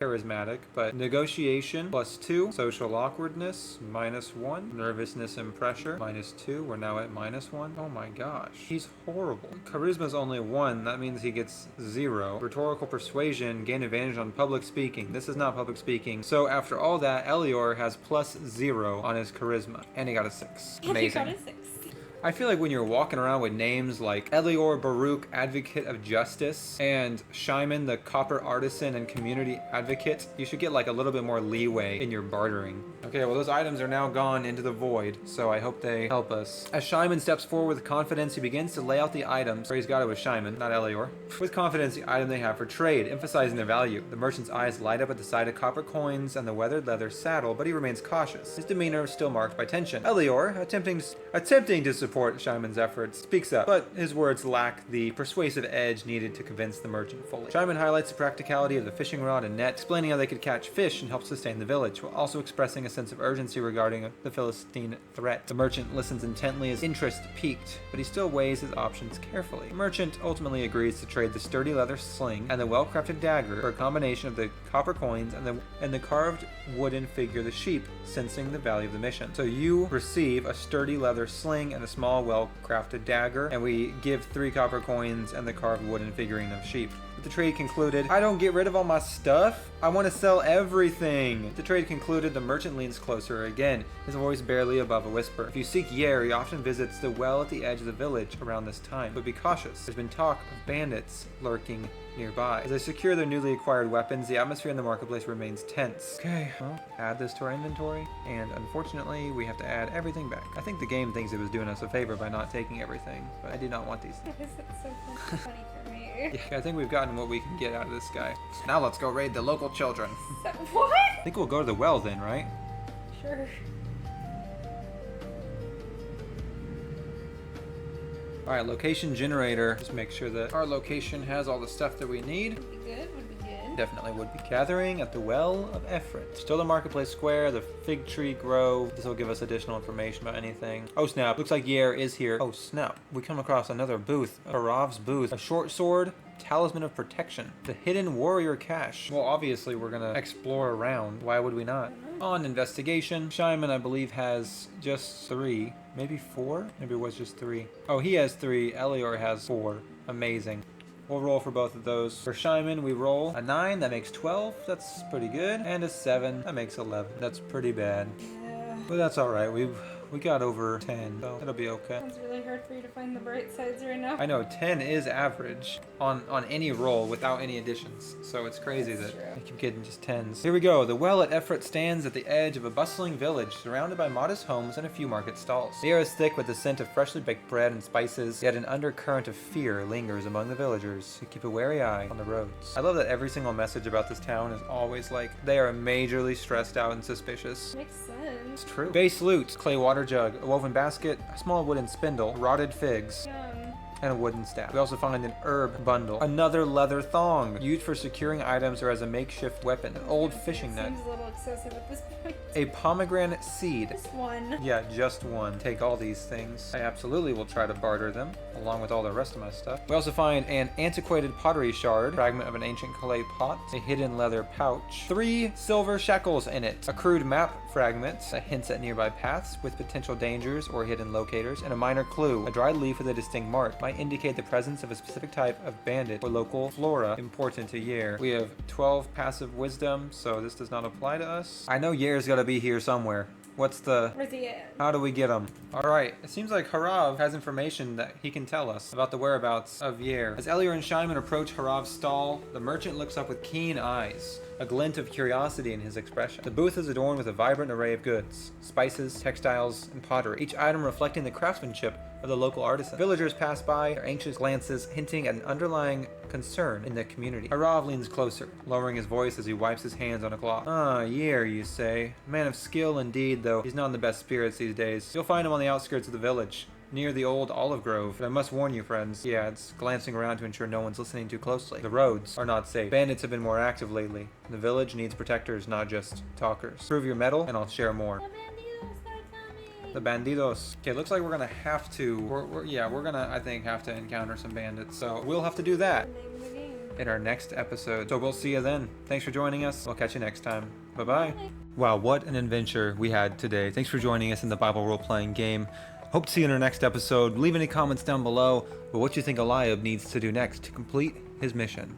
charismatic, but negotiation +2, social awkwardness -1, nervousness and pressure -2. We're now at -1. Oh my gosh, he's horrible. Charisma's only 1, that means he gets 0. Rhetorical persuasion, gain advantage on public speaking. This is not public speaking. So after all that, Elior has +0 on his charisma, and he got a 6. Amazing. He got a 6. I feel like when you're walking around with names like Elior Baruch, Advocate of Justice, and Shimon, the Copper Artisan and Community Advocate, you should get like a little bit more leeway in your bartering. Okay, well those items are now gone into the void, so I hope they help us. As Shimon steps forward with confidence, he begins to lay out the items. Praise God it was Shimon, not Elior. With confidence, the item they have for trade, emphasizing their value. The merchant's eyes light up at the sight of copper coins and the weathered leather saddle, but he remains cautious. His demeanor is still marked by tension. Elior, attempting to support Shimon's efforts, speaks up, but his words lack the persuasive edge needed to convince the merchant fully. Shimon highlights the practicality of the fishing rod and net, explaining how they could catch fish and help sustain the village, while also expressing a sense of urgency regarding the Philistine threat. The merchant listens intently, his interest piqued, but he still weighs his options carefully. The merchant ultimately agrees to trade the sturdy leather sling and the well-crafted dagger for a combination of the copper coins and the carved wooden figure, the sheep, sensing the value of the mission. So you receive a sturdy leather sling and a small, well-crafted dagger, and we give 3 copper coins and the carved wooden figurine of sheep. With the trade concluded, I don't get rid of all my stuff. I want to sell everything. With the trade concluded, the merchant leans closer again, his voice barely above a whisper. If you seek Yair, he often visits the well at the edge of the village around this time, but be cautious. There's been talk of bandits lurking nearby. As they secure their newly acquired weapons, the atmosphere in the marketplace remains tense. Okay, well, add this to our inventory, and unfortunately, we have to add everything back. I think the game thinks it was doing us a favor by not taking everything, but I did not want these things. This is so funny for me. Yeah, I think we've gotten what we can get out of this guy. Now let's go raid the local children. So, what? I think we'll go to the well then, right? Sure. Alright, location generator. Just make sure that our location has all the stuff that we need. Would be good, would be good. Definitely would be. Gathering at the Well of Ephraim. Still the Marketplace Square, the Fig Tree Grove. This will give us additional information about anything. Oh snap, looks like Yair is here. Oh snap, we come across another booth. Harav's booth. A short sword, Talisman of Protection. The Hidden Warrior Cache. Well, obviously we're gonna explore around. Why would we not? On investigation, Shimon, I believe, has just 3. Maybe 4? Maybe it was just 3. Oh, he has 3. Elior has 4. Amazing. We'll roll for both of those. For Shimon, we roll a 9. That makes 12. That's pretty good. And a 7. That makes 11. That's pretty bad. Yeah. But that's alright. We got over 10, so it'll be okay. It's really hard for you to find the bright sides right now. I know, 10 is average on any roll without any additions. So it's crazy that I keep getting just 10s. Here we go. The well at Ephraim stands at the edge of a bustling village, surrounded by modest homes and a few market stalls. The air is thick with the scent of freshly baked bread and spices, yet an undercurrent of fear lingers among the villagers who keep a wary eye on the roads. I love that every single message about this town is always like, they are majorly stressed out and suspicious. Makes sense. It's true. Base loot, clay water jug, a woven basket, a small wooden spindle, rotted figs, Yum. and a wooden staff. We also find an herb bundle, another leather thong, used for securing items or as a makeshift weapon, an old fishing net, Seems a little excessive at this point. a pomegranate seed. Just one. Yeah, just one. Take all these things. I absolutely will try to barter them, along with all the rest of my stuff. We also find an antiquated pottery shard, fragment of an ancient clay pot, a hidden leather pouch, 3 silver shekels in it, a crude map fragment that hints at nearby paths with potential dangers or hidden locators, and a minor clue, a dried leaf with a distinct mark, might indicate the presence of a specific type of bandit or local flora important to Yair. We have 12 passive wisdom, so this does not apply to us. I know Yair's gotta be here somewhere. What's the... Where's he at? How do we get him? Alright, it seems like Harav has information that he can tell us about the whereabouts of Yair. As Elior and Shimon approach Harav's stall, the merchant looks up with keen eyes, a glint of curiosity in his expression. The booth is adorned with a vibrant array of goods, spices, textiles, and pottery, each item reflecting the craftsmanship of the local artisan. Villagers pass by, their anxious glances hinting at an underlying concern in the community. Harav leans closer, lowering his voice as he wipes his hands on a cloth. Ah, Yair, you say. Man of skill indeed, though he's not in the best spirits these days. You'll find him on the outskirts of the village, near the old olive grove. But I must warn you, friends. Yeah, it's glancing around to ensure no one's listening too closely. The roads are not safe. Bandits have been more active lately. The village needs protectors, not just talkers. Prove your mettle, and I'll share more. The bandidos. Okay, looks like we're gonna have to, we're gonna, I think, have to encounter some bandits. So we'll have to do that. Name of the game. in our next episode. So we'll see you then. Thanks for joining us. We'll catch you next time. Bye-bye. Wow, what an adventure we had today. Thanks for joining us in the Bible role-playing game. Hope to see you in our next episode. Leave any comments down below about what you think Eliab needs to do next to complete his mission.